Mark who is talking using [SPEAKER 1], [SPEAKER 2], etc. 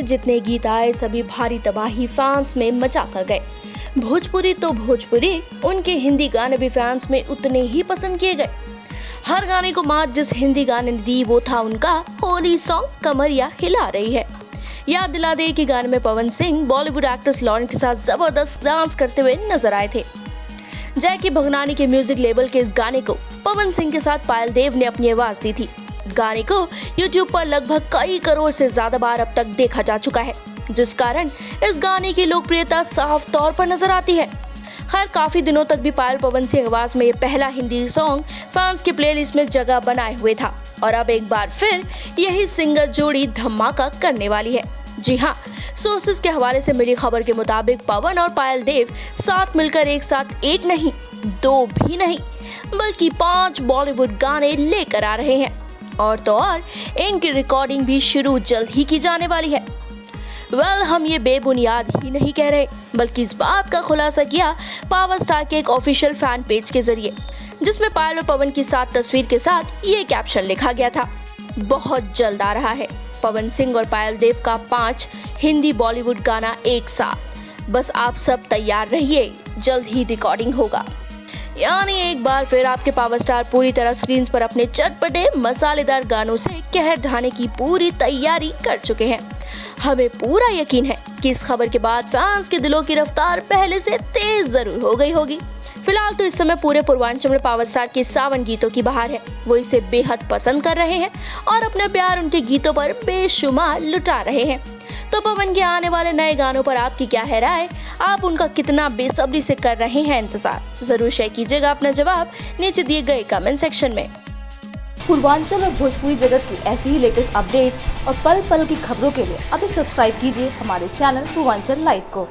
[SPEAKER 1] जितने गीत आए सभी भारी तबाही फैंस में मचा कर गए। भोजपुरी तो भोजपुरी, उनके हिंदी गाने भी फैंस में उतने ही पसंद किए गए। हर गाने को मात जिस हिंदी गाने ने दी वो था उनका होली सॉन्ग कमरिया हिला रही है। याद दिला दे कि गाने में पवन सिंह बॉलीवुड एक्ट्रेस लॉरेन के साथ जबरदस्त डांस करते हुए नजर आए थे। जैकी भगनानी के म्यूजिक लेबल के इस गाने को पवन सिंह के साथ पायल देव ने अपनी आवाज दी थी। गाने को यूट्यूब पर लगभग कई करोड़ से ज्यादा बार अब तक देखा जा चुका है, जिस कारण इस गाने की लोकप्रियता साफ तौर पर नजर आती है। खैर काफी दिनों तक भी पायल पवन सिंह आवाज में ये पहला हिंदी सॉन्ग फैंस की प्लेलिस्ट में जगह बनाए हुए था और अब एक बार फिर यही सिंगर जोड़ी धमाका करने वाली है। जी हाँ, सोर्सेज के हवाले से मिली खबर के मुताबिक पवन और पायल देव साथ मिलकर एक साथ एक नहीं, दो भी नहीं, बल्कि 5 बॉलीवुड गाने लेकर आ रहे हैं और तो और इनकी रिकॉर्डिंग भी शुरू जल्द ही की जाने वाली है। हम ये बेबुनियाद ही नहीं कह रहे, बल्कि इस बात का खुलासा किया पावर स्टार के एक ऑफिशियल फैन पेज के जरिए, जिसमें पायल और पवन की साथ तस्वीर के साथ ये कैप्शन लिखा गया था, बहुत जल्द आ रहा है पवन सिंह और पायल देव का 5 हिंदी बॉलीवुड गाना एक साथ, बस आप सब तैयार रहिए, जल्द ही रिकॉर्डिंग होगा। यानी एक बार फिर आपके पावर स्टार पूरी तरह स्क्रीन पर अपने चटपटे मसालेदार गानों से कहर ढाने की पूरी तैयारी कर चुके हैं। हमें पूरा यकीन है कि इस खबर के बाद फैंस के दिलों की रफ्तार पहले से तेज जरूर हो गई होगी। फिलहाल तो इस समय पूरे पूर्वांचल में पावर स्टार के सावन गीतों की बहार है। वो इसे बेहद पसंद कर रहे हैं और अपने प्यार उनके गीतों पर बेशुमार लुटा रहे हैं। तो पवन के आने वाले नए गानों पर आपकी क्या है राय? आप उनका कितना बेसब्री से कर रहे हैं इंतजार? जरूर शेयर कीजिएगा अपना जवाब नीचे दिए गए कमेंट सेक्शन में।
[SPEAKER 2] पूर्वांचल और भोजपुरी जगत की ऐसी ही लेटेस्ट अपडेट्स और पल पल की खबरों के लिए अभी सब्सक्राइब कीजिए हमारे चैनल पूर्वांचल लाइव को।